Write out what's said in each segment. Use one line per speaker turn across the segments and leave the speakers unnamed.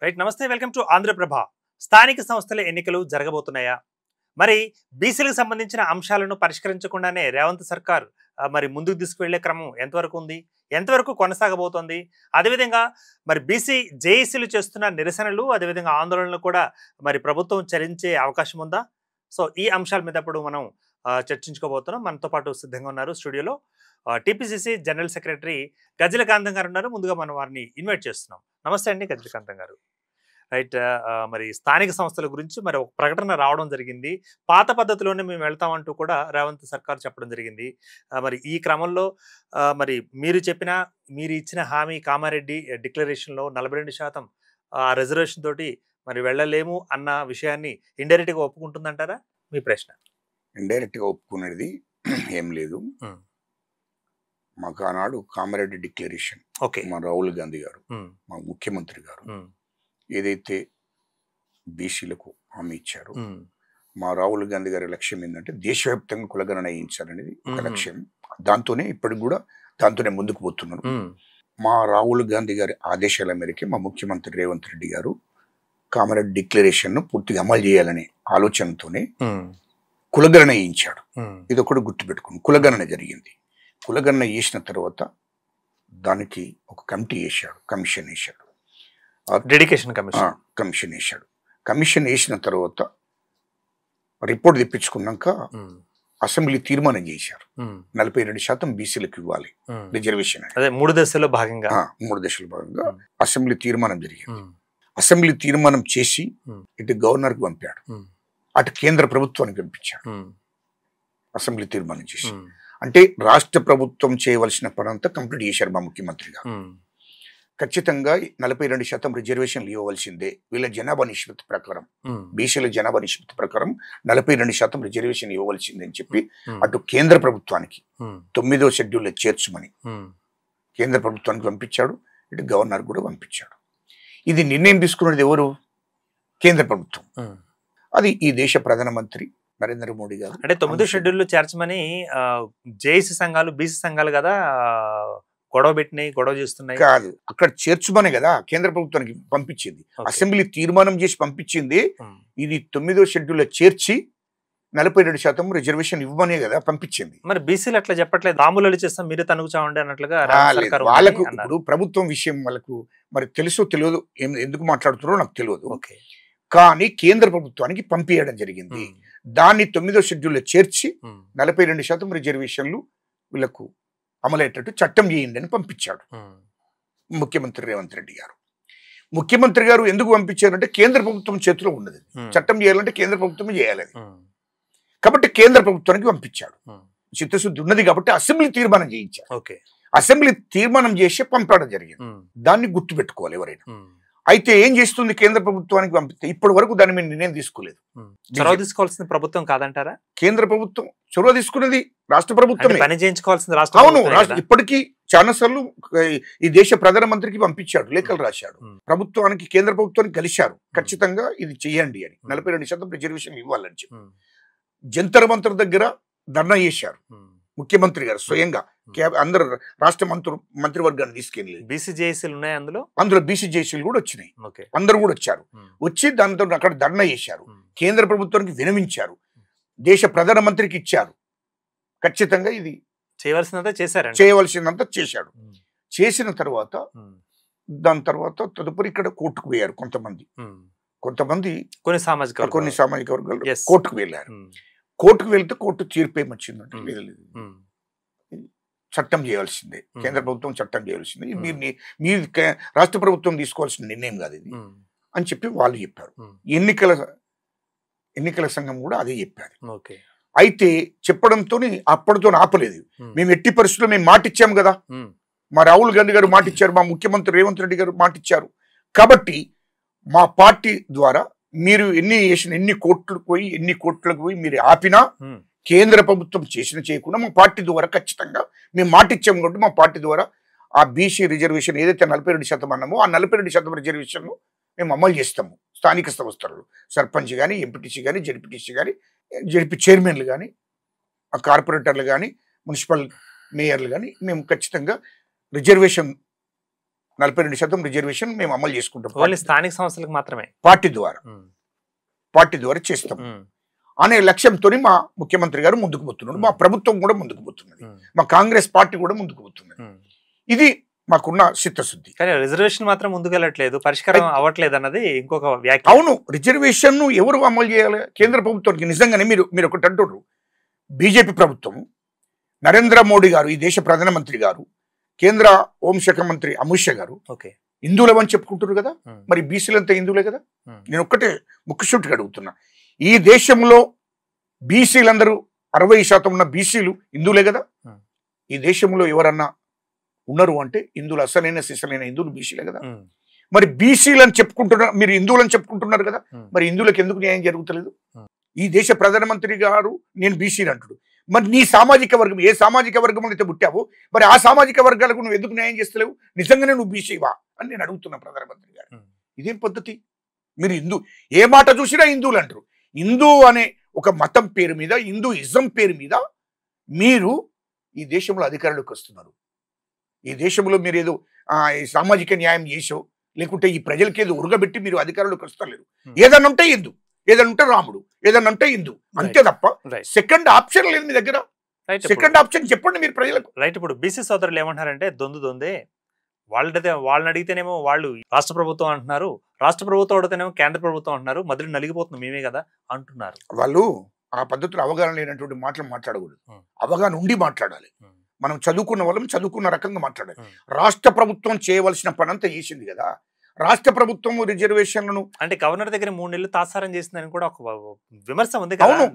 Right నమస్తే welcome to Andhraprabha. స్థానిక సంస్థల ఎన్నికలు జరగబోతున్నాయా? మరి బీసీలకు సంబంధించిన అంశాలను పరిష్కరించకుండానే రేవంత్ సర్కార్ మరి ముందుకు తీసుకువెళ్లే క్రమం ఎంతవరకు ఉంది, ఎంతవరకు కొనసాగబోతోంది? అదేవిధంగా మరి బీసీ జేఏసీలు చేస్తున్న నిరసనలు అదేవిధంగా ఆందోళనలు కూడా మరి ప్రభుత్వం చరించే అవకాశం ఉందా? సో ఈ అంశాల మీద ఇప్పుడు మనం చర్చించుకోబోతున్నాం. మనతో పాటు సిద్ధంగా ఉన్నారు స్టూడియోలో టీపీసీసీ జనరల్ సెక్రటరీ గజ్జలకాంతం గారు ఉన్నారు. ముందుగా మనం వారిని ఇన్వైట్ చేస్తున్నాం. నమస్తే అండి గజ్జలకాంతం గారు. రైట్, మరి స్థానిక సంస్థల గురించి మరి ఒక ప్రకటన రావడం జరిగింది. పాత పద్ధతిలోనే మేము వెళ్తామంటూ కూడా రేవంత్ సర్కార్ చెప్పడం జరిగింది. మరి ఈ క్రమంలో మరి మీరు ఇచ్చిన హామీ కామారెడ్డి డిక్లరేషన్లో 42% రిజర్వేషన్ తోటి మరి వెళ్ళలేము అన్న విషయాన్ని ఇండైరెక్ట్గా ఒప్పుకుంటుందంటారా? మీ ప్రశ్న.
ఇండైరెక్ట్గా ఒప్పుకునేది ఏం లేదు. మాకు ఆనాడు కామారెడ్డి డిక్లరేషన్ మా రాహుల్ గాంధీ గారు, మా ముఖ్యమంత్రి గారు ఏదైతే బీసీలకు హామీ ఇచ్చారో, మా రాహుల్ గాంధీ గారి లక్ష్యం ఏంటంటే దేశవ్యాప్తంగా కులగణన వేయించాలనేది ఒక లక్ష్యం. దాంతోనే ఇప్పటికి కూడా దాంతోనే ముందుకు పోతున్నారు. మా రాహుల్ గాంధీ గారి ఆదేశాల మేరకే మా ముఖ్యమంత్రి రేవంత్ రెడ్డి గారు కామారెడ్డి డిక్లరేషన్ ను పూర్తిగా అమలు చేయాలనే ఆలోచనతోనే కులగణన వేయించాడు. ఇది ఒకటి గుర్తుపెట్టుకుని, కులగణన జరిగింది. కులగణన వేసిన తర్వాత దానికి ఒక కమిటీ వేశాడు, కమిషన్ వేశాడు,
డెడికేషన్
కమిషన్ వేశాడు. కమిషన్ వేసిన తర్వాత రిపోర్ట్ తెప్పించుకున్నాక అసెంబ్లీ తీర్మానం చేశారు. 42% బీసీలకు ఇవ్వాలి రిజర్వేషన్.
అదే 3 దశల్లో భాగంగా
3 దశల భాగంగా అసెంబ్లీ తీర్మానం జరిగింది. అసెంబ్లీ తీర్మానం చేసి ఇటు గవర్నర్కి పంపాడు, అటు కేంద్ర ప్రభుత్వానికి పంపించాడు. అసెంబ్లీ తీర్మానం చేసి అంటే రాష్ట్ర ప్రభుత్వం చేయవలసిన పనంతా కంప్లీట్ చేశారు మా ముఖ్యమంత్రి గారు. ఖచ్చితంగా 42% రిజర్వేషన్లు ఇవ్వవలసిందే. వీళ్ళ జనాభా నిష్పత్తి ప్రకారం, బీసీల జనాభా నిష్పత్తి ప్రకారం 42% రిజర్వేషన్ ఇవ్వవలసిందే అని చెప్పి అటు కేంద్ర ప్రభుత్వానికి 9వ షెడ్యూల్లో చేర్చుమని కేంద్ర ప్రభుత్వానికి పంపించాడు, ఇటు గవర్నర్ కూడా పంపించాడు. ఇది నిర్ణయం తీసుకున్నది ఎవరు? కేంద్ర ప్రభుత్వం. అది ఈ దేశ ప్రధానమంత్రి నరేంద్ర మోడీ గారు.
అంటే 9వ షెడ్యూల్లో చేర్చమని జేఏసీ సంఘాలు, బీసీ సంఘాలు కదా గొడవ చేస్తున్నాయి.
కాదు, అక్కడ చేర్చుమనే కదా కేంద్ర ప్రభుత్వానికి పంపించింది. అసెంబ్లీ తీర్మానం చేసి పంపించింది. ఇది 9వ షెడ్యూల్లో చేర్చి 42% రిజర్వేషన్ ఇవ్వమనే కదా పంపించింది.
మరి బీసీలు అట్లా చెప్పట్లేదు, రాములు చేస్తాం మీరే తనుగు చావండి అన్నట్లుగా.
వాళ్ళకు ఇప్పుడు ప్రభుత్వం విషయం వాళ్ళకు మరి తెలుసో తెలియదు, ఎందుకు మాట్లాడుతున్నారో నాకు తెలియదు. కానీ కేంద్ర ప్రభుత్వానికి పంపించడం జరిగింది. దాన్ని 9వ షెడ్యూల్లో చేర్చి 42% రిజర్వేషన్లు వీళ్ళకు అమలయ్యేటట్టు చట్టం చేయండి అని పంపించాడు ముఖ్యమంత్రి రేవంత్ రెడ్డి గారు. ముఖ్యమంత్రి గారు ఎందుకు పంపించారంటే కేంద్ర ప్రభుత్వం చేతిలో ఉన్నది, చట్టం చేయాలంటే కేంద్ర ప్రభుత్వం చేయాలి. కాబట్టి కేంద్ర ప్రభుత్వానికి పంపించాడు. చిత్తశుద్ధి ఉన్నది కాబట్టి అసెంబ్లీ తీర్మానం చేయించారు. అసెంబ్లీ తీర్మానం చేసి పంపడం జరిగింది. దాన్ని గుర్తుపెట్టుకోవాలి ఎవరైనా. అయితే ఏం చేస్తుంది కేంద్ర ప్రభుత్వానికి పంపిస్తే ఇప్పటి వరకు దాని మీద నిర్ణయం తీసుకోలేదు.
చొరవ తీసుకోవాల్సిన ప్రభుత్వం కాదంటారా?
కేంద్ర ప్రభుత్వం చొరవ తీసుకున్నది రాష్ట్ర ప్రభుత్వం
పని చేయించుకోవాల్సింది రాష్ట్ర.
అవును, ఇప్పటికీ చాలా సార్లు ఈ దేశ ప్రధానమంత్రికి పంపించాడు, లేఖలు రాశాడు. ప్రభుత్వానికి కేంద్ర ప్రభుత్వానికి కలిశారు, ఖచ్చితంగా ఇది చెయ్యండి అని, 42% రిజర్వేషన్ ఇవ్వాలని చెప్పి. జంతర్ మంతర్ దగ్గర ధర్నా చేశారు ముఖ్యమంత్రి గారు స్వయంగా. అందరు రాష్ట్ర మంత్రివర్గాన్ని తీసుకెళ్ళి
బీసీ జేఏసీలు ఉన్నాయి,
అందులో బీసీ జేఏసీలు కూడా వచ్చినాయి. అందరు కూడా వచ్చారు. వచ్చి దాంతో అక్కడ ధర్నా చేశారు, కేంద్ర ప్రభుత్వానికి వినవించారు, దేశ ప్రధానమంత్రికి ఇచ్చారు. ఖచ్చితంగా ఇది చేయవలసిందంతా చేశాడు. చేసిన తర్వాత దాని తర్వాత తదుపరి ఇక్కడ కోర్టుకు పోయారు కొంతమంది. కొన్ని సామాజిక వర్గాలు కోర్టుకు వెళ్ళారు. కోర్టుకు వెళ్తే కోర్టు తీర్పు ఏమొచ్చిందంటే చట్టం చేయాల్సిందే, కేంద్ర ప్రభుత్వం చట్టం చేయాల్సిందే, మీ రాష్ట్ర ప్రభుత్వం తీసుకోవాల్సిన నిర్ణయం కాదు ఇది అని చెప్పి వాళ్ళు చెప్పారు. ఎన్నికల సంఘం కూడా అదే చెప్పారు. అయితే చెప్పడంతో అప్పటితో ఆపలేదు. మేము ఎట్టి పరిస్థితుల్లో మేము మాటిచ్చాము కదా, మా రాహుల్ గాంధీ గారు మాటిచ్చారు, మా ముఖ్యమంత్రి రేవంత్ రెడ్డి గారు మాటిచ్చారు. కాబట్టి మా పార్టీ ద్వారా మీరు ఎన్ని కోట్లకు పోయి మీరు ఆపినా కేంద్ర ప్రభుత్వం చేయకుండా మా పార్టీ ద్వారా ఖచ్చితంగా మేము మాటిచ్చాము కాబట్టి మా పార్టీ ద్వారా ఆ బీసీ రిజర్వేషన్ ఏదైతే 42% అన్నామో ఆ 42% రిజర్వేషన్ మేము అమలు చేస్తాము. స్థానిక సంస్థలు సర్పంచ్ కానీ, ఎంపీటీసీ కానీ, జడ్పీటీసీ కానీ, జడ్పీ చైర్మన్లు కానీ, కార్పొరేటర్లు కానీ, మున్సిపల్ మేయర్లు కానీ మేము ఖచ్చితంగా రిజర్వేషన్ 42% రిజర్వేషన్ మేము అమలు చేసుకుంటాం
ఓన్లీ స్థానిక సంస్థలకు మాత్రమే
పార్టీ ద్వారా చేస్తాం అనే లక్ష్యంతో మా ముఖ్యమంత్రి గారు ముందుకు పోతున్నాడు. మా ప్రభుత్వం కూడా ముందుకు పోతున్నది. మా కాంగ్రెస్ పార్టీ కూడా ముందుకు పోతున్నది. ఇది మాకున్న చిత్తశుద్ధి.
కానీ రిజర్వేషన్ మాత్రం ముందుకెళ్ళట్లేదు, పరిష్కారం అవ్వట్లేదు అన్నది ఇంకొక వ్యాఖ్య.
అవును, రిజర్వేషన్ ఎవరు అమలు చేయాలి? కేంద్ర ప్రభుత్వానికి. నిజంగానే మీరు ఒకటి అంటున్నారు, బీజేపీ ప్రభుత్వం, నరేంద్ర మోడీ గారు, ఈ దేశ ప్రధానమంత్రి గారు, కేంద్ర హోంశాఖ మంత్రి అమిత్ షా గారు హిందువులమని చెప్పుకుంటున్నారు కదా, మరి బీసీలంతా హిందువులే కదా. నేను ఒక్కటే ముక్కుసూటిగా అడుగుతున్నా, ఈ దేశంలో బీసీలందరూ 60% ఉన్న బీసీలు హిందువులే కదా. ఈ దేశంలో ఎవరన్నా ఉన్నారు అంటే హిందువులు, అసలైన సిసలైన హిందువులు బీసీలే కదా. మరి బీసీలని చెప్పుకుంటున్నారు, మీరు హిందువులని చెప్పుకుంటున్నారు కదా, మరి హిందువులకు ఎందుకు న్యాయం జరుగుతలేదు? ఈ దేశ ప్రధానమంత్రి గారు నేను బీసీని అంటాడు, మరి నీ సామాజిక వర్గం, ఏ సామాజిక వర్గంలో అయితే పుట్టావో మరి ఆ సామాజిక వర్గాలకు నువ్వు ఎందుకు న్యాయం చేస్తలేవు? నిజంగానే నువ్వు బీసీవా అని నేను అడుగుతున్నా ప్రధానమంత్రి గారు. ఇదేం పద్ధతి? మీరు ఏ మాట చూసినా హిందువులు అంటారు. హిందూ అనే ఒక మతం పేరు మీద, హిందూయిజం పేరు మీద మీరు ఈ దేశంలో అధికారులకు వస్తున్నారు. ఈ దేశంలో మీరు ఏదో సామాజిక న్యాయం చేసో, లేకుంటే ఈ ప్రజలకి ఏదో ఉరగబెట్టి మీరు అధికారులకు వస్తలేరు. ఏదన్నా ఉంటే హిందూ, ఏదన్నా ఉంటే రాముడు, ఏదన్నా ఉంటే హిందూ, అంతే తప్ప సెకండ్ ఆప్షన్ లేదు మీ దగ్గర. సెకండ్ ఆప్షన్ చెప్పండి మీరు ప్రజలకు.
రైట్. ఇప్పుడు బీసీ సోదరులు ఏమంటారంటే దొందే వాళ్ళని అడిగితేనేమో వాళ్ళు రాష్ట్ర ప్రభుత్వం అంటున్నారు, రాష్ట్ర ప్రభుత్వం అడిగితేనేమో కేంద్ర ప్రభుత్వం అంటున్నారు, మధ్యలో నలిగిపోతుంది మేమే కదా అంటున్నారు.
వాళ్ళు ఆ పద్ధతిలో అవగాహన లేనటువంటి మాటలు మాట్లాడకూడదు, అవగాహన ఉండి మాట్లాడాలి. మనం చదువుకున్న వాళ్ళం చదువుకున్న రకంగా మాట్లాడాలి. రాష్ట్ర ప్రభుత్వం చేయవలసిన పని అంతా చేసింది కదా. రాష్ట్ర ప్రభుత్వం రిజర్వేషన్లను
అంటే గవర్నర్ దగ్గర 3 నెలలు తాత్సారం చేసిందని కూడా ఒక విమర్శ ఉంది.
అవును,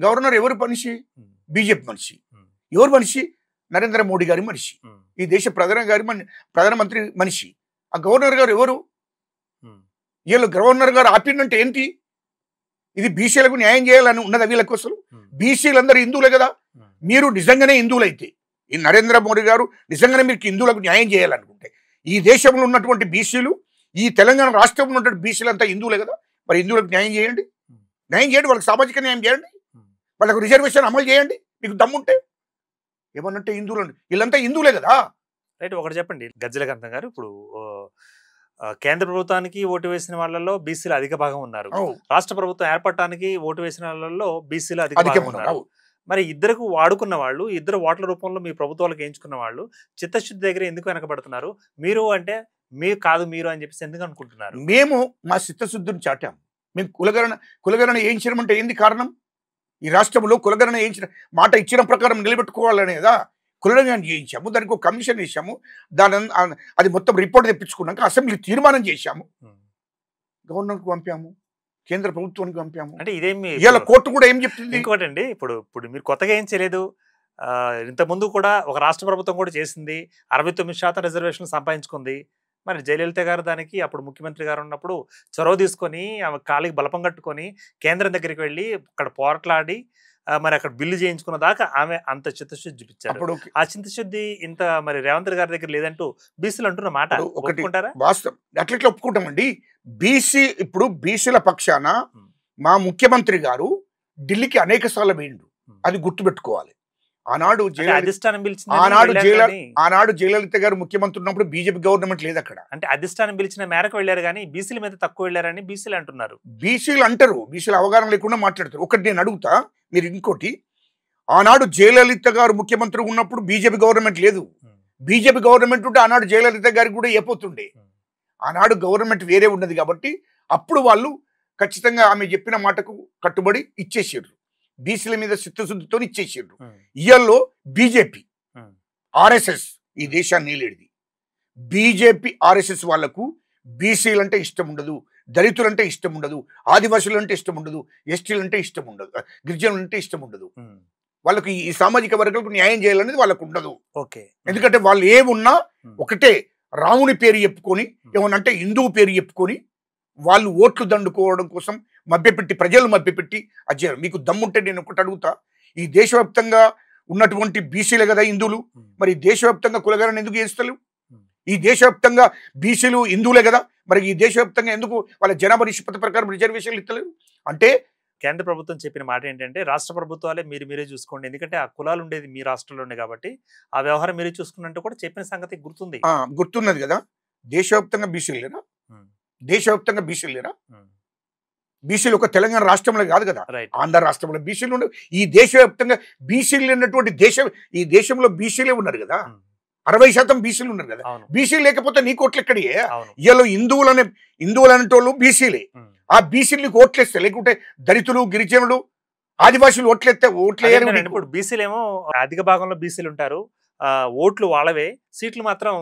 గవర్నర్ ఎవరు మనిషి? బీజేపీ మనిషి. ఎవరు మనిషి? నరేంద్ర మోడీ గారి మనిషి, ఈ దేశ ప్రధానమంత్రి మనిషి. ఆ గవర్నర్ గారు ఎవరు? వీళ్ళు గవర్నర్ గారు ఆపిందంటే ఏంటి? ఇది బీసీలకు న్యాయం చేయాలని ఉన్నదా వీళ్ళకు? అసలు బీసీలందరూ హిందువులే కదా. మీరు నిజంగానే హిందువులైతే, ఈ నరేంద్ర మోడీ గారు నిజంగానే మీకు హిందువులకు న్యాయం చేయాలనుకుంటే, ఈ దేశంలో ఉన్నటువంటి బీసీలు, ఈ తెలంగాణ రాష్ట్రంలో ఉన్నటువంటి బీసీలు అంతా హిందువులే కదా. మరి హిందువులకు న్యాయం చేయండి, వాళ్ళకి సామాజిక న్యాయం చేయండి, వాళ్ళకు రిజర్వేషన్ అమలు చేయండి మీకు దమ్ముంటే. ఏమన్నంటే హిందువులు, వీళ్ళంతా హిందువులే కదా.
రైట్. ఒకటి చెప్పండి గజ్జల కాంతం గారు, ఇప్పుడు కేంద్ర ప్రభుత్వానికి ఓటు వేసిన వాళ్ళలో బీసీలు అధిక భాగం ఉన్నారు, రాష్ట్ర ప్రభుత్వం ఏర్పడటానికి ఓటు వేసిన వాళ్ళలో బీసీలు అధిక భాగం ఉన్నారు. మరి ఇద్దరికి వాడుకున్న వాళ్ళు, ఇద్దరు ఓట్ల రూపంలో మీ ప్రభుత్వాలకు వేయించుకున్న వాళ్ళు చిత్తశుద్ధి దగ్గర ఎందుకు వెనకబడుతున్నారు? మీరు అంటే మీరు కాదు మీరు అని చెప్పేసి ఎందుకు అనుకుంటున్నారు?
మేము మా చిత్తశుద్ధిని చాటాం. మేము కులగణన వేయించడం ఏంది కారణం? ఈ రాష్ట్రంలో కులగణన వేయించిన మాట ఇచ్చిన ప్రకారం నిలబెట్టుకోవాలనే కదా కులగణన చేయించాము. దానికి ఒక కమిషన్ వేసాము. అది మొత్తం రిపోర్ట్ తెప్పించుకున్నాక అసెంబ్లీ తీర్మానం చేశాము, గవర్నర్కి పంపాము, కేంద్ర ప్రభుత్వానికి పంపాము.
అంటే ఇదేమి
ఇలా కోర్టు కూడా ఏం చెప్తుంది?
ఇంకోటండి, ఇప్పుడు మీరు కొత్తగా ఏం చేయలేదు. ఇంతకుముందు కూడా ఒక రాష్ట్ర ప్రభుత్వం కూడా చేసింది, 69% రిజర్వేషన్ సంపాదించుకుంది. మరి జయలలిత గారు దానికి అప్పుడు ముఖ్యమంత్రి గారు ఉన్నప్పుడు చొరవ తీసుకొని ఆమె కాలికి బలపం కట్టుకొని కేంద్రం దగ్గరికి వెళ్ళి అక్కడ పోరాట్లాడి మరి అక్కడ బిల్లు చేయించుకున్న దాకా ఆమె అంత చిత్తశుద్ధి చూపించారు. ఆ చిత్తశుద్ధి ఇంత మరి రేవంత్ గారి దగ్గర లేదంటూ బీసీలు అంటున్న మాట ఒప్పుకుంటారా?
వాస్తవం, అట్లా ఒప్పుకుంటామండి. ఇప్పుడు బీసీల పక్షాన మా ముఖ్యమంత్రి గారు ఢిల్లీకి అనేక సార్లు వేయండు, అది గుర్తుపెట్టుకోవాలి. ఆనాడు జయలలిత గారు ముఖ్యమంత్రి ఉన్నప్పుడు బీజేపీ గవర్నమెంట్ లేదు అక్కడ.
అంటే అధిష్టానం పిలిచిన మేరకు వెళ్ళారు కానీ బీసీల మీద తక్కువ వెళ్ళారని బీసీలు అంటున్నారు.
బీసీలు అంటారు, బీసీలు అవగాహన లేకుండా మాట్లాడతారు. ఒకటి నేను అడుగుతా, మీరు ఇంకోటి, ఆనాడు జయలలిత గారు ముఖ్యమంత్రి ఉన్నప్పుడు బీజేపీ గవర్నమెంట్ లేదు. బీజేపీ గవర్నమెంట్ ఉంటే ఆనాడు జయలలిత గారికి కూడా ఏపోతుండే. ఆనాడు గవర్నమెంట్ వేరే ఉన్నది కాబట్టి అప్పుడు వాళ్ళు ఖచ్చితంగా ఆమె చెప్పిన మాటకు కట్టుబడి ఇచ్చేసారు, బీసీల మీద చిత్తశుద్ధితో ఇచ్చేసారు. ఇయల్లో బీజేపీ ఆర్ఎస్ఎస్ ఈ దేశాన్ని నీలేడిది. బీజేపీ ఆర్ఎస్ఎస్ వాళ్లకు బీసీలు అంటే ఇష్టం ఉండదు, దళితులంటే ఇష్టం ఉండదు, ఆదివాసులు అంటే ఇష్టం ఉండదు, ఎస్టీలు అంటే ఇష్టం ఉండదు, గిరిజనులు అంటే ఇష్టం ఉండదు. వాళ్ళకి ఈ సామాజిక వర్గాలకు న్యాయం చేయాలనేది వాళ్ళకు ఉండదు. ఎందుకంటే వాళ్ళు ఏమున్నా ఒకటే రాముని పేరు చెప్పుకొని, ఏమనంటే హిందువు పేరు చెప్పుకొని వాళ్ళు ఓట్లు దండుకోవడం కోసం మభ్యపెట్టి, ప్రజలు మభ్యపెట్టి అజ్జారు. మీకు దమ్ముంటే నేను ఒకటి అడుగుతా, ఈ దేశవ్యాప్తంగా ఉన్నటువంటి బీసీలే కదా హిందువులు, మరి దేశవ్యాప్తంగా కులగణన ఎందుకు చేస్తలేవు? ఈ దేశవ్యాప్తంగా బీసీలు హిందువులే కదా, మరి ఈ దేశవ్యాప్తంగా ఎందుకు వాళ్ళ జనాభా నిష్పత్తి ప్రకారం రిజర్వేషన్లు ఇస్తలేరు? అంటే
కేంద్ర ప్రభుత్వం చెప్పిన మాట ఏంటంటే రాష్ట్ర ప్రభుత్వాలే మీరే చూసుకోండి, ఎందుకంటే ఆ కులాలు ఉండేది మీ రాష్ట్రంలోనే కాబట్టి ఆ వ్యవహారం మీరే చూసుకున్నట్టు కూడా చెప్పిన సంగతి గుర్తుంది.
గుర్తున్నది కదా. దేశవ్యాప్తంగా బీసీలు లేరా? దేశవ్యాప్తంగా బీసీలు లేరా? బీసీలు ఒక తెలంగాణ రాష్ట్రంలో కాదు కదా, ఆంధ్ర రాష్ట్రంలో బీసీలు ఉండవు. ఈ దేశవ్యాప్తంగా బీసీలు ఉన్నటువంటి ఈ దేశంలో బీసీలే ఉన్నారు కదా. 60% బీసీలు ఉన్నారు కదా. బీసీలు లేకపోతే నీ కోట్లు ఎక్కడియే? ఇవాళ హిందువులు అనేటోళ్ళు బీసీలే. ఆ బీసీలు నీకు ఓట్లేస్తే, లేకుంటే దళితులు, గిరిజనులు, ఆదివాసులు ఓట్లేయరు.
ఇప్పుడు బీసీలు ఏమో అధిక భాగంలో బీసీలు ఉంటారు, ఓట్లు వాళ్ళవే, సీట్లు మాత్రం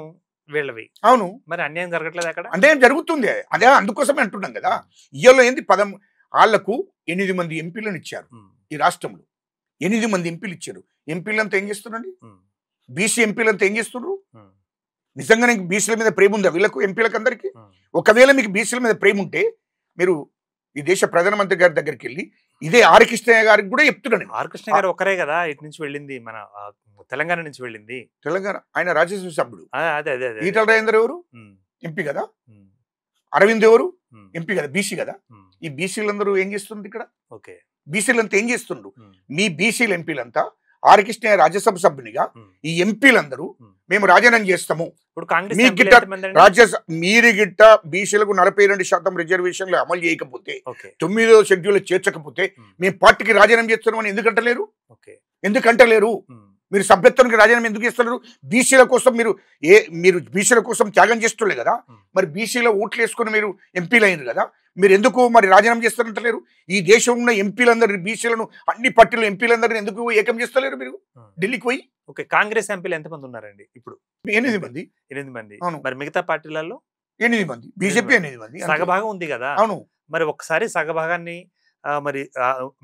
వీళ్ళవి.
అవును,
మరి అన్యాయం జరగట్లేదు అక్కడ?
అన్యాయం జరుగుతుంది. అదే అందుకోసమే అంటున్నాం కదా. ఇవాళ ఏంది వాళ్లకు 8 మంది ఎంపీలను ఇచ్చారు. ఈ రాష్ట్రంలో 8 మంది ఎంపీలు ఇచ్చారు. ఎంపీలంతా ఏం చేస్తున్నారండి? బీసీ ఎంపీలంతా ఏం చేస్తున్నారు? నిజంగా నీకు బీసీల మీద ప్రేమ ఉందా వీళ్ళకు, ఎంపీలకు అందరికీ? ఒకవేళ మీకు బీసీల మీద ప్రేమ ఉంటే మీరు ఈ దేశ ప్రధానమంత్రి గారి దగ్గరికి వెళ్ళి ఇదే ఆర్ కృష్ణయ్య గారికి కూడా చెప్తున్నాను.
ఆర్ కృష్ణ గారు ఒకరే కదా ఇటు నుంచి వెళ్ళింది, మన తెలంగాణ నుంచి వెళ్ళింది.
తెలంగాణ ఆయన రాజ్యసభ సభ్యుడు.
అదే అదే
ఈటల రాజేందర్ ఎవరు? ఎంపీ కదా. అరవింద్ ఎవరు? ఎంపీ కదా, బీసీ కదా. ఈ బీసీలందరూ ఏం చేస్తుంది ఇక్కడ? బీసీలంతా ఏం చేస్తుండ్రు? మీ బీసీల ఎంపీలంతా ఆర్ కృష్ణయ్య రాజ్యసభ సభ్యునిగా, ఈ ఎంపీలందరూ మేము రాజీనామా చేస్తాము, మీరు గిట్ట బీసీలకు 42% రిజర్వేషన్లు అమలు చేయకపోతే, 9వ షెడ్యూల్ చేర్చకపోతే మేము పార్టీకి రాజీనామా చేస్తున్నామని ఎందుకంటలేరు? మీరు సభ్యత్వానికి రాజీనామా ఎందుకు చేస్తున్నారు? బీసీల కోసం మీరు బీసీల కోసం త్యాగం చేస్తున్నారు కదా. మరి బీసీల ఓట్లు వేసుకుని మీరు ఎంపీలు అయినారు కదా, మీరు ఎందుకు మరి రాజీనామా చేస్తారంటలేరు? ఈ దేశంలో ఉన్న ఎంపీలందరూ, బీసీలను అన్ని పార్టీల ఎంపీలందరినీ ఎందుకు ఏకం చేస్తలేరు మీరు ఢిల్లీకి పోయి?
కాంగ్రెస్ ఎంపీలు ఎంతమంది ఉన్నారండి ఇప్పుడు?
8 మంది.
8 మంది. మరి మిగతా పార్టీలలో
8 మంది. బీజేపీ 8 మంది.
సగభాగం ఉంది కదా.
అవును.
మరి ఒకసారి సగభాగాన్ని మరి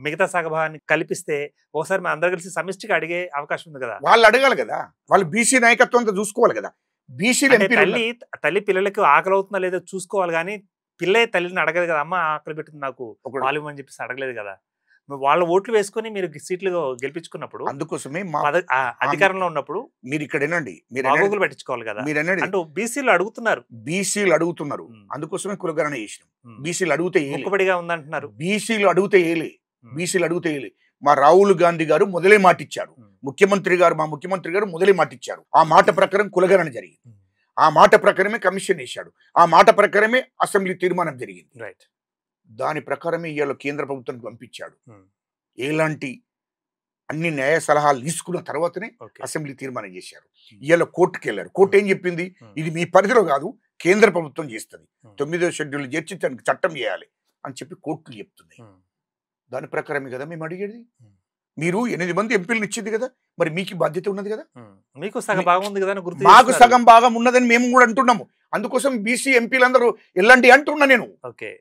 మిగతా సగభాగాన్ని కల్పిస్తే ఒకసారి మనం అందరూ కలిసి సమిష్టిగా అడిగే అవకాశం ఉంది కదా.
వాళ్ళు అడగాలి కదా, వాళ్ళు బీసీ నాయకత్వంతో చూసుకోవాలి కదా. బీసీలు
తల్లి పిల్లలకి ఆకలి అవుతుందా లేదో చూసుకోవాలి, కానీ పిల్లే తల్లిని అడగదు కదా. అమ్మ ఆకలి పెట్టింది నాకు వాళ్ళు అని చెప్పేసి అడగలేదు కదా. వాళ్ళ ఓట్లు వేసుకుని మీరు సీట్లు గెలిపించుకున్నప్పుడు,
అందుకోసమే
అధికారంలో ఉన్నప్పుడు
మీరు ఇక్కడ
బాగోగులు పెట్టించుకోవాలి కదా. అంటే బీసీలు అడుగుతున్నారు.
అందుకోసమే కులగణన చేసినాం. బీసీలు అడిగితే
ముక్కుబడిగా ఉందంటున్నారు.
బీసీలు అడిగితే మా రాహుల్ గాంధీ గారు మొదలే మాటిచ్చారు, మా ముఖ్యమంత్రి గారు మొదలే మాటిచ్చారు. ఆ మాట ప్రకారం కులగణన జరిగింది. ఆ మాట ప్రకారమే కమిషన్ వేశాడు. ఆ మాట ప్రకారమే అసెంబ్లీ తీర్మానం జరిగింది. దాని ప్రకారమే ఇవాళ కేంద్ర ప్రభుత్వానికి పంపించాడు. ఎలాంటి అన్ని న్యాయ సలహాలు తీసుకున్న తర్వాతనే అసెంబ్లీ తీర్మానం చేశారు. ఇవాళ కోర్టుకి వెళ్ళారు. కోర్టు ఏం చెప్పింది? ఇది మీ పరిధిలో కాదు, కేంద్ర ప్రభుత్వం చేస్తుంది, 9వ షెడ్యూల్ చేర్చి దానికి చట్టం చేయాలి అని చెప్పి కోర్టులు చెప్తున్నాయి. దాని ప్రకారమే కదా మేము అడిగేది. మీరు 8 మంది ఎంపీలను ఇచ్చింది కదా, మరి మీకు బాధ్యత ఉన్నది కదా.
మీకు సగం భాగం ఉంది కదా,
మాకు సగం భాగం ఉన్నదని మేము కూడా అంటున్నాము. అందుకోసం బీసీ ఎంపీలందరూ వెళ్ళండి అంటున్నా నేను.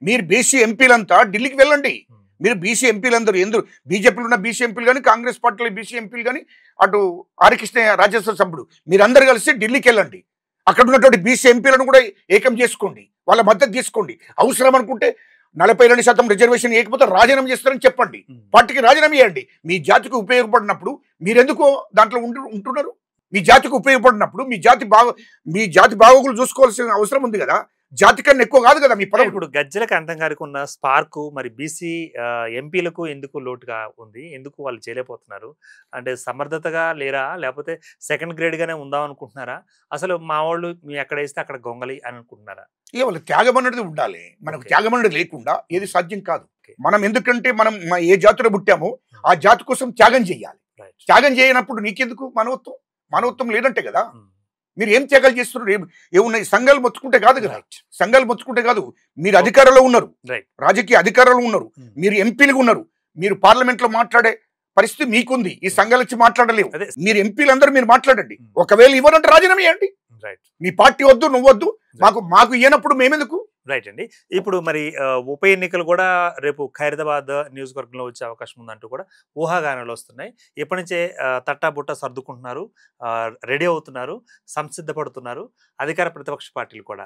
మీరు బీసీ ఎంపీలంతా ఢిల్లీకి వెళ్ళండి. మీరు బీసీ ఎంపీలందరూ ఎందుకు బీజేపీలో ఉన్న బీసీ ఎంపీలు కానీ, కాంగ్రెస్ పార్టీలో బీసీ ఎంపీలు కానీ, అటు ఆర్ కృష్ణయ్య రాజ్యసభ సభ్యుడు, మీరందరూ కలిసి ఢిల్లీకి వెళ్ళండి. అక్కడ ఉన్నటువంటి బీసీ ఎంపీలను కూడా ఏకం చేసుకోండి, వాళ్ళ మద్దతు తీసుకోండి. అవసరం అనుకుంటే 42% రిజర్వేషన్ ఏకపోతే రాజీనామా చేస్తారని చెప్పండి, పార్టీకి రాజీనామా చేయండి. మీ జాతికి ఉపయోగపడినప్పుడు మీరెందుకు దాంట్లో ఉంటున్నారు? మీ జాతికి ఉపయోగపడినప్పుడు మీ జాతి బాగోగులు చూసుకోవాల్సిన అవసరం ఉంది కదా. జాతి కన్నా ఎక్కువ కాదు కదా మీ పదవి.
ఇప్పుడు గజ్జలకు అంతం గారికి ఉన్న స్పార్కు మరి బీసీ ఎంపీలకు ఎందుకు లోటుగా ఉంది? ఎందుకు వాళ్ళు చేయలేకపోతున్నారు? అంటే సమర్థతగా లేరా, లేకపోతే సెకండ్ గ్రేడ్ గానే ఉందాం అనుకుంటున్నారా? అసలు మా వాళ్ళు మీ ఎక్కడ వేస్తే అక్కడ గొంగలి అని అనుకుంటున్నారా?
ఇక వాళ్ళు త్యాగం అనేది ఉండాలి. మనకు త్యాగం అనేది లేకుండా ఏది సాధ్యం కాదు. మనం ఎందుకంటే మనం ఏ జాతిలో పుట్టామో ఆ జాతి కోసం త్యాగం చేయాలి. త్యాగం చేయనప్పుడు నీకెందుకు మానవత్వం లేదంటే కదా. మీరు ఏం త్యాగాలు చేస్తున్నారు? ఏమున్నాయి? సంఘాలు మొత్తుకుంటే కాదు కదా. సంఘాలు మొత్తుకుంటే కాదు. మీరు అధికారంలో ఉన్నారు, రాజకీయ అధికారంలో ఉన్నారు, మీరు ఎంపీలుగా ఉన్నారు, మీరు పార్లమెంట్ లో మాట్లాడే పరిస్థితి మీకుంది. ఈ సంఘాలు వచ్చి మాట్లాడలేవు. మీరు ఎంపీలందరూ మీరు మాట్లాడండి. ఒకవేళ ఇవ్వనంటే రాజీనామా చేయండి. మీ పార్టీ వద్దు, నువ్వు వద్దు, మాకు ఇయ్యనప్పుడు మేమెందుకు?
రైట్ అండి. ఇప్పుడు మరి ఉప ఎన్నికలు కూడా రేపు ఖైరతాబాద్ నియోజకవర్గంలో వచ్చే అవకాశం ఉందంటూ కూడా ఊహాగానాలు వస్తున్నాయి. ఎప్పటి నుంచే తట్టాబుట్ట సర్దుకుంటున్నారు, రెడీ అవుతున్నారు, సంసిద్ధపడుతున్నారు అధికార ప్రతిపక్ష పార్టీలు కూడా.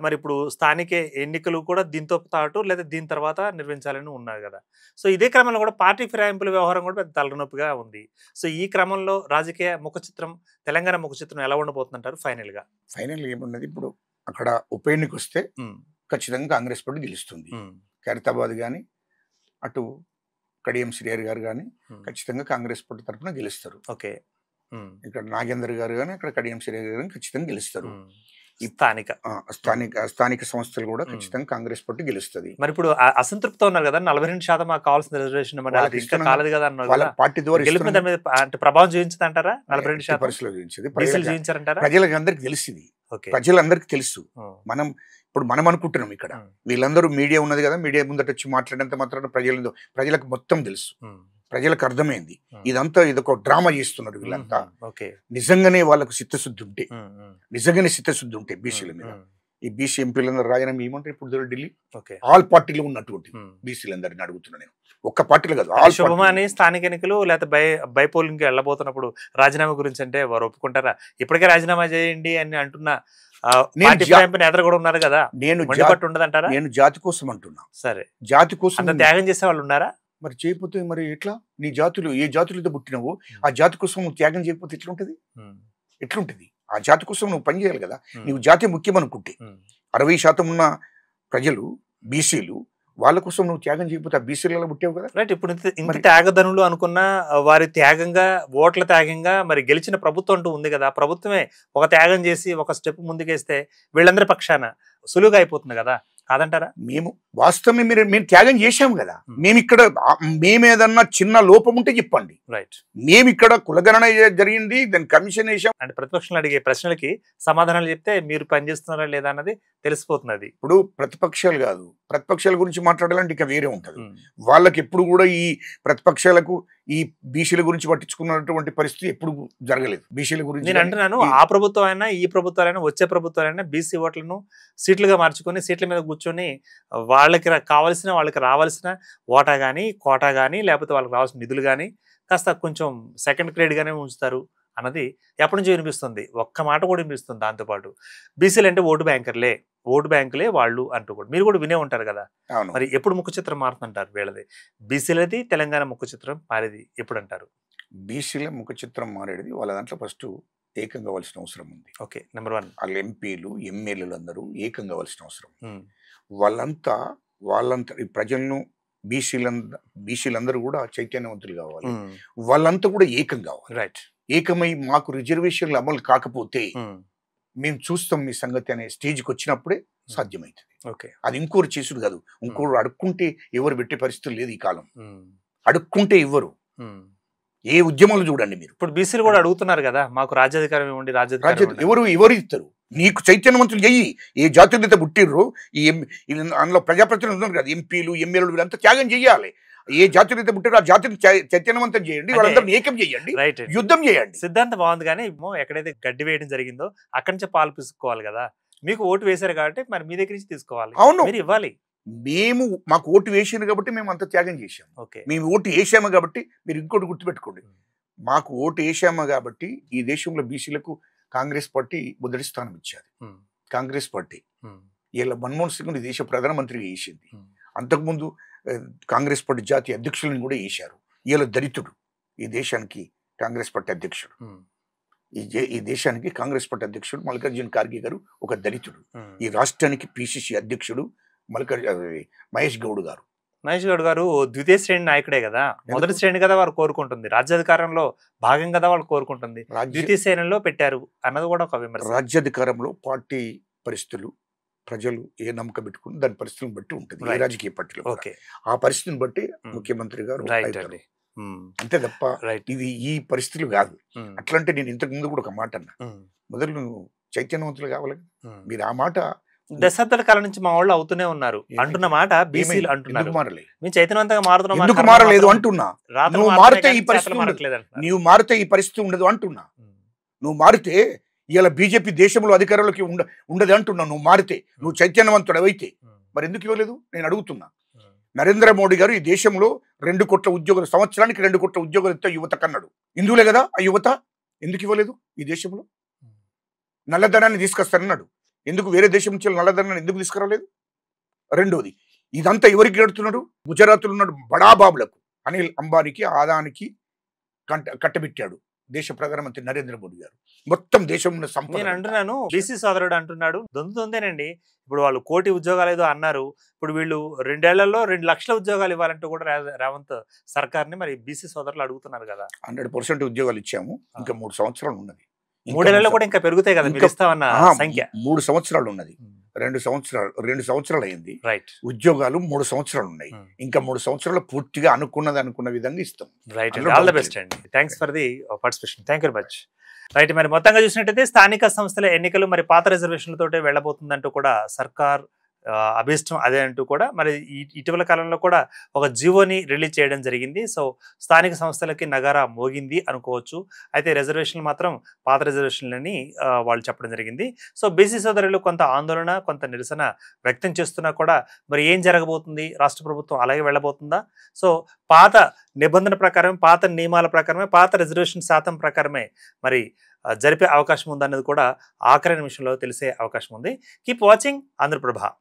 మరి ఇప్పుడు స్థానిక ఎన్నికలు కూడా దీంతో పాటు లేదా దీని తర్వాత నిర్వహించాలని ఉన్నారు కదా. సో ఇదే క్రమంలో కూడా పార్టీ ఫిరాయింపుల వ్యవహారం కూడా పెద్ద తలనొప్పిగా ఉంది. సో ఈ క్రమంలో రాజకీయ ముఖచిత్రం, తెలంగాణ ముఖచిత్రం ఎలా ఉండబోతుందంటారు? ఫైనల్
ఏమున్నది? ఇప్పుడు అక్కడ ఉప ఎన్నిక వస్తే ఖచ్చితంగా కాంగ్రెస్ పార్టీ గెలుస్తుంది. ఖైరతాబాద్ కానీ, అటు కడియం శ్రీహరి గారు కానీ ఖచ్చితంగా కాంగ్రెస్ పార్టీ తరఫున గెలుస్తారు.
ఓకే.
ఇక్కడ నాగేందర్ గారు కానీ అక్కడ కడియం శ్రీహరి గారు ఖచ్చితంగా గెలుస్తారు. స్థానిక సంస్థలు కూడా ఖచ్చితంగా కాంగ్రెస్ పార్టీ గెలుస్తుంది.
మరి ఇప్పుడు అసంతృప్తి ఉన్నారు కదా, 42% మాకు కావాల్సిన రిజర్వేషన్ కాలేదు కదా అన్నారు.
పార్టీ ద్వారా
ప్రభావం చూపించదు అంటారా? 42%
ప్రజలకు అందరికి తెలిసింది, ప్రజలందరికీ తెలుసు. మనం అనుకుంటున్నాం ఇక్కడ వీళ్ళందరూ మీడియా ఉన్నది కదా, మీడియా ముందట వచ్చి మాట్లాడినంత మాత్రాన ప్రజలకు మొత్తం తెలుసు, ప్రజలకు అర్థమైంది ఇదంతా ఇదొక డ్రామా చేస్తున్నారు వీళ్ళంతా. నిజంగానే వాళ్ళకు చిత్తశుద్ధి ఉంటే బీసీల మీద, ఈ బీసీ ఎంపీలందరూ రాజీనామా ఏమంటారు ఇప్పుడు ఢిల్లీ ఆల్ పార్టీలో ఉన్నటువంటి బీసీలందరిని అడుగుతున్నా నేను, ఒక్క పార్టీలో కాదు.
శుభమాని స్థానిక ఎన్నికలు లేకపోతే బైపోలింగ్ వెళ్ళబోతున్నప్పుడు రాజీనామా గురించి అంటే వారు ఒప్పుకుంటారా? ఇప్పటికే రాజీనామా చేయండి అని అంటున్నా నేతలు కూడా ఉన్నారు కదా, ఉండదంటారా?
నేను జాతి కోసం అంటున్నా.
సరే,
జాతి కోసం
త్యాగం చేసే వాళ్ళు ఉన్నారా?
మరి చేయకపోతే మరి ఎట్లా? నీ జాతులు ఏ జాతులతో పుట్టినవు ఆ జాతి కోసం నువ్వు త్యాగం చేయకపోతే ఎట్లుంటది? ఆ జాతి కోసం నువ్వు పని చేయాలి కదా. నువ్వు జాతి ముఖ్యం అనుకుంటే 60% ఉన్న ప్రజలు బీసీలు, వాళ్ళ కోసం నువ్వు త్యాగం చేయకపోతే ఆ బీసీలలో పుట్టావు కదా.
రైట్. ఇప్పుడు ఇంత త్యాగధనులు అనుకున్న వారి త్యాగంగా, ఓట్ల త్యాగంగా మరి గెలిచిన ప్రభుత్వం అంటూ ఉంది కదా, ప్రభుత్వమే ఒక త్యాగం చేసి ఒక స్టెప్ ముందుకేస్తే వీళ్ళందరి పక్షాన సులువుగా అయిపోతుంది కదా, కాదంటారా?
మేము వాస్తవమే మేము త్యాగం చేశాము కదా. మేమేదన్నా చిన్న లోపం ఉంటే చెప్పండి.
రైట్.
మేము ఇక్కడ కులగణన జరిగింది, దాని కమిషన్ వేసాం
అంటే ప్రతిపక్షాలు అడిగే ప్రశ్నలకి సమాధానాలు చెప్తే మీరు పనిచేస్తున్నారా లేదా అన్నది తెలిసిపోతున్నది.
ఇప్పుడు ప్రతిపక్షాలు కాదు, ప్రతిపక్షాల గురించి మాట్లాడాలంటే ఇక వేరే ఉంటది. వాళ్ళకి ఎప్పుడు కూడా ఈ ప్రతిపక్షాలకు ఈ బీసీల గురించి పట్టించుకున్నటువంటి పరిస్థితి ఎప్పుడు జరగలేదు. బీసీల గురించి
నేను అంటున్నాను, ఆ ప్రభుత్వం అయినా ఈ ప్రభుత్వం అయినా వచ్చే ప్రభుత్వం అయినా బీసీ ఓట్లను సీట్లుగా మార్చుకొని సీట్ల మీద కూర్చొని వాళ్ళకి రావాల్సిన ఓటా కానీ కోటా కానీ లేకపోతే వాళ్ళకి రావాల్సిన నిధులు కానీ కాస్త కొంచెం సెకండ్ గ్రేడ్ గానే ఉంచుతారు అన్నది ఎప్పటి నుంచో వినిపిస్తుంది. ఒక్క మాట కూడా వినిపిస్తుంది. దాంతోపాటు బీసీలు అంటే ఓటు బ్యాంకులే వాళ్ళు అంటూ కూడా మీరు కూడా వినే ఉంటారు కదా. మరి ఎప్పుడు ముఖ చిత్రం మారుతుంటారు వీళ్ళది? బీసీలది తెలంగాణ ముఖ చిత్రం మారేది ఎప్పుడు అంటారు?
బీసీల ముఖ చిత్రం మారేది వాళ్ళ దాంట్లో ఫస్ట్ ఏకం కావాల్సిన అవసరం ఉంది.
Okay, number 1.
వాళ్ళ ఎంపీలు ఎమ్మెల్యేలు అందరూ ఏకం కావాల్సిన అవసరం. వాళ్ళంతా ఈ ప్రజలను బీసీలందరూ కూడా చైతన్యవంతులు కావాలి. వాళ్ళంతా కూడా ఏకం కావాలి.
రైట్.
ఏకమై మాకు రిజర్వేషన్లు అమలు కాకపోతే మేము చూస్తాం మీ సంగతి అనే స్టేజ్కి వచ్చినప్పుడే సాధ్యమవుతుంది.
ఓకే,
అది ఇంకోరు చేసుడు కాదు. ఇంకోరు అడుక్కుంటే ఎవరు పెట్టే పరిస్థితులు లేదు ఈ కాలం. అడుక్కుంటే ఇవ్వరు. ఏ ఉద్యమాలు చూడండి మీరు.
ఇప్పుడు బీసీలు కూడా అడుగుతున్నారు కదా, మాకు రాజ్యాధికారం ఇవ్వండి.
ఎవరు ఇస్తారు? నీకు చైతన్యవంతులు చెయ్యి. ఏ జాతీయత పుట్టిర్రు అందులో ప్రజాప్రతినిధులు ఉన్నారు కదా, ఎంపీలు ఎమ్మెల్యేలు వీళ్ళంతా త్యాగం చెయ్యాలి. ఏ జాతీయత పుట్టిర్రు ఆ జాతిని చైతన్యవంతం చేయండి, వాళ్ళందరినీ ఏకం చేయండి, యుద్ధం చేయండి.
సిద్ధాంతం బాగుంది కానీ ఎక్కడైతే గడ్డి వేయడం జరిగిందో అక్కడి నుంచి పాలు పిసుకోవాలి కదా. మీకు ఓటు వేశారు కాబట్టి మరి మీ దగ్గర నుంచి తీసుకోవాలి.
అవును,
మీరు ఇవ్వాలి.
మాకు ఓటు వేసారు కాబట్టి మేము అంత త్యాగం చేశాము. మేము ఓటు వేసాము కాబట్టి మీరు ఇంకోటి గుర్తుపెట్టుకోండి, మాకు ఓటు వేసాము కాబట్టి ఈ దేశంలో బీసీలకు కాంగ్రెస్ పార్టీ మొదటి స్థానం ఇచ్చారు. కాంగ్రెస్ పార్టీ ఇలా మన్మోహన్ సింగ్ దేశ ప్రధానమంత్రిగా వేసింది. అంతకుముందు కాంగ్రెస్ పార్టీ జాతీయ అధ్యక్షులను కూడా వేశారు. ఇలా దళితుడు ఈ దేశానికి కాంగ్రెస్ పార్టీ అధ్యక్షుడు. ఈ దేశానికి కాంగ్రెస్ పార్టీ అధ్యక్షుడు మల్లికార్జున ఖార్గే గారు ఒక దళితుడు. ఈ రాష్ట్రానికి పిసిసి అధ్యక్షుడు మహేష్ గౌడ్ గారు
ద్వితీయ శ్రేణి నాయకుడే కదా. మొదటి శ్రేణి కదా వారు కోరుకుంటుంది, రాజ్యాధికారంలో భాగం కదా వాళ్ళు కోరుకుంటుంది. ద్వితీయ శ్రేణిలో పెట్టారు అన్నది కూడా ఒక విమర్శ.
రాజ్యాధికారంలో పార్టీ పరిస్థితులు, ప్రజలు ఏ నమ్మకం పెట్టుకుని దాని పరిస్థితులను బట్టి ఉంటుంది. ఏ రాజకీయ పార్టీలో ఆ పరిస్థితిని బట్టి ముఖ్యమంత్రి గారు అంతే తప్ప ఇది ఈ పరిస్థితులు కాదు. అట్లంటే నేను ఇంతకు ముందు కూడా ఒక మాట అన్నా, మొదలు నువ్వు చైతన్యవంతులు కావాలి. మీరు ఆ మాట
దశాబ్దాల కాలం నుంచి మా వాళ్ళు అవుతూనే ఉన్నారు అంటున్న మాట బీసీలు అంటున్నారు. మేము చైతన్యవంతంగా మారుతున్నాం.
ఎందుకు మారలేదు అంటున్నా. నువ్వు మారితే ఈ పరిస్థితి, నువ్వు మారితే ఈ పరిస్థితి ఉండదు అంటున్నా. నువ్వు మారితే ఇలా బీజేపీ దేశంలో అధికారంలోకి ఉండదు అంటున్నా. నువ్వు మారితే, నువ్వు చైతన్యవంతుడు అయితే మరి ఎందుకు ఇవ్వలేదు నేను అడుగుతున్నా. నరేంద్ర మోడీ గారు ఈ దేశంలో 2 కోట్ల ఉద్యోగులు, సంవత్సరానికి 2 కోట్ల ఉద్యోగులు ఇస్తే యువత కన్నాడు. హిందువులే కదా ఆ యువత, ఎందుకు ఇవ్వలేదు? ఈ దేశంలో నల్లధనాన్ని తీసుకొస్తానన్నాడు. ఎందుకు వేరే దేశం నుంచి నల్లధనాన్ని ఎందుకు తీసుకురాలేదు? రెండోది, ఇదంతా ఎవరికి గడుతున్నాడు? గుజరాత్లో ఉన్నాడు బడాబాబులకు, అనిల్ అంబానీకి, ఆదానికి కట్టబెట్టాడు. దేశ ప్రధానమంత్రి నరేంద్ర మోడీ గారు. మొత్తం దేశంలో సంపద.
నేను అంటున్నాను, బీసీ సోదరుడు అంటున్నాడు దొందేనండి. ఇప్పుడు వాళ్ళు 1 కోటి ఉద్యోగాలు ఏదో అన్నారు. ఇప్పుడు వీళ్ళు 2 ఏళ్లలో 2 లక్షల ఉద్యోగాలు ఇవ్వాలంటూ కూడా రేవంత్ సర్కార్ని మరి బీసీ సోదరులు అడుగుతున్నారు కదా.
100% ఉద్యోగాలు ఇచ్చాము. ఇంకా 3 సంవత్సరాలు ఉన్నది.
3 ఏళ్లలో కూడా ఇంకా పెరుగుతాయి కదా మీరు ఇస్తామన్న సంఖ్య.
3 సంవత్సరాలు ఉన్నది. 2 సంవత్సరాలు అయింది.
రైట్.
ఉద్యోగాలు 3 సంవత్సరాలు ఉన్నాయి. ఇంకా 3 సంవత్సరాలు పూర్తిగా అనుకున్న విధంగా ఇస్తాం.
రైట్. ఆల్ ద బెస్ట్ అండి. Thanks for the participation. Thank you very much. Right. మరి మొత్తంగా చూసినట్టయితే స్థానిక సంస్థల ఎన్నికలు మరి పాత రిజర్వేషన్లతోటే వెళ్ళబోతుందంటూ కూడా సర్కార్ అభిష్టం అదే అంటూ కూడా మరి ఇటీవల కాలంలో కూడా ఒక జీవోని రిలీజ్ చేయడం జరిగింది. సో స్థానిక సంస్థలకి నగారా మోగింది అనుకోవచ్చు. అయితే రిజర్వేషన్లు మాత్రం పాత రిజర్వేషన్లని వాళ్ళు చెప్పడం జరిగింది. సో బీసీ సోదరులు కొంత ఆందోళన, కొంత నిరసన వ్యక్తం చేస్తున్నా కూడా మరి ఏం జరగబోతుంది, రాష్ట్ర ప్రభుత్వం అలాగే వెళ్ళబోతుందా? సో పాత నిబంధన ప్రకారం, పాత నియమాల ప్రకారమే, పాత రిజర్వేషన్ శాతం ప్రకారమే మరి జరిపే అవకాశం ఉందన్నది కూడా ఆఖరి నిమిషంలో తెలిసే అవకాశం ఉంది. Keep watching Andhraprabha.